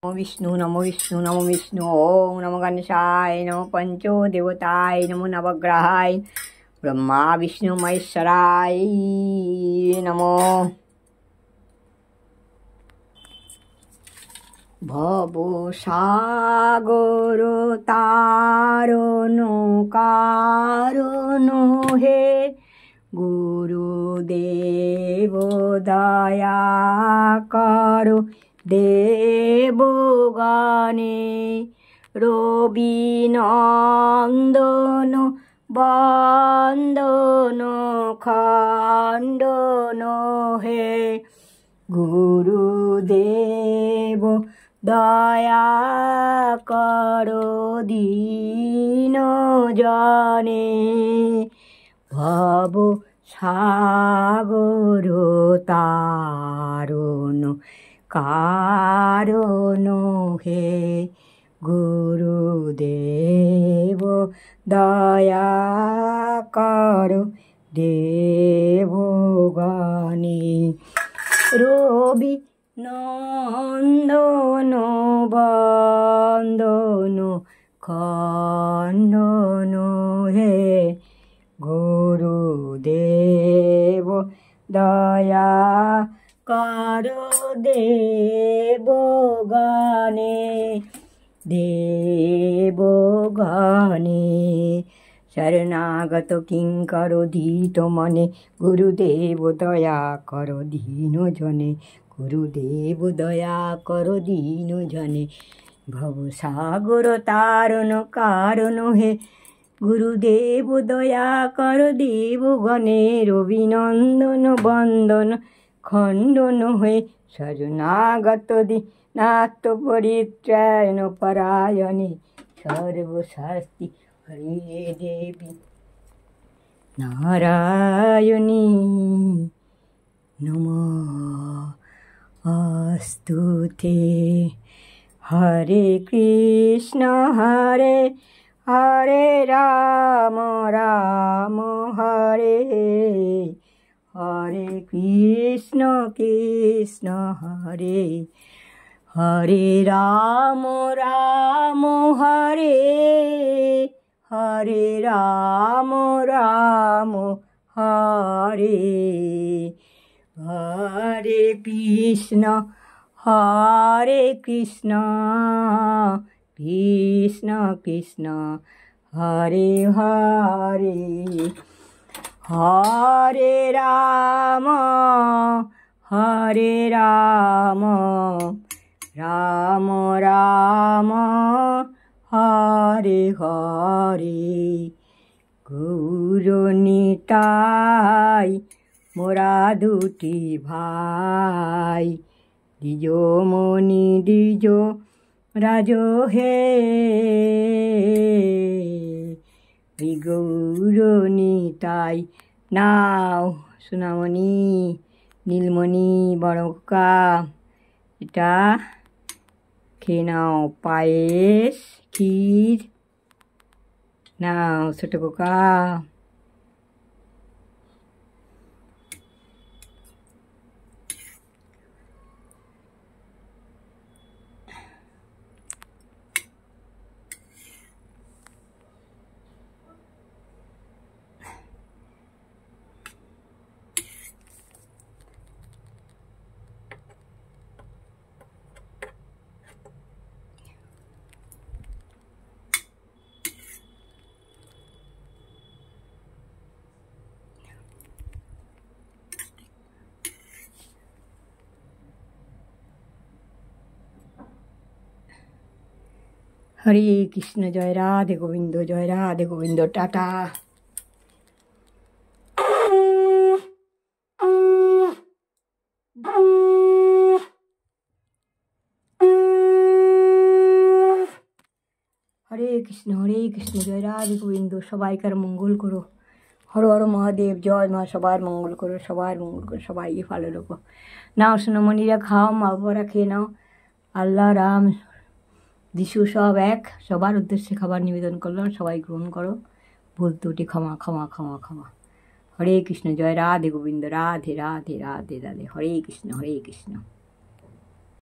नमो विष्णु नमो विष्णु ओम नमो गणेशाय नमो पंचो देवताय नमो नवग्रहाय ब्रह्मा विष्णु महेश्वराय नमो। भवो सागर तारनो कारणो हे गुरुदेव दया करो देवगाने रवि नंदन बंदन खंडन हे गुरुदेव दया करो दीन जने भव सागर तारण कारण हे गुरुदेव दया करो देवगाने रवि नंदन बंदन खंडन हे गुरुदेव दया करो देवगाने देवगाने शरणागत किंकरो धीत मने गुरुदेव दया करो दीन जने गुरुदेव दया करो दीन जने भव सागर तारण कारण हे गुरुदेव दया करो देवगणे रवि नंदन बंदन खंडन हे शरणागत दीनार्त परित्राण परायणे सर्वशास्ति हरे देवी नारायणी नमोस्तुते। हरे कृष्ण हरे हरे राम राम हरे हरे कृष्ण कृष्ण हरे हरे राम राम हरे हरे राम राम हरे हरे कृष्ण कृष्ण कृष्ण हरे हरे हरे राम राम राम हरे हरे गुरु निताई मोरा दुटी भाई दिजो मणि दिजो राजो हे गौर निताई नाও সোনামণি নীলমণি বড় খোকা এটা খেয়ে নাও পায়েস ক্ষীর নাও ছোট খোকা। हरे कृष्ण जय राधे गोविंद टाटा। हरे कृष्ण जय राधे गोविंद सबाइकार मंगल करो हर हर महादेव जय मा सबार मंगल करो सबाई भालो रखो नाও সোনামণিরা खाओ मा बाबारा खेয়ে नाও আল্লাহ রাম যিশু সব এক সবার উদ্দেশ্যে খাবার নিবেদন করলাম সবাই গ্রহণ করো ভুল ত্রুটি ক্ষমা ক্ষমা ক্ষমা ক্ষমা। হরে কৃষ্ণ জয় রাধে গোবিন্দ রাধে রাধে রাধে রাধে হরে কৃষ্ণ।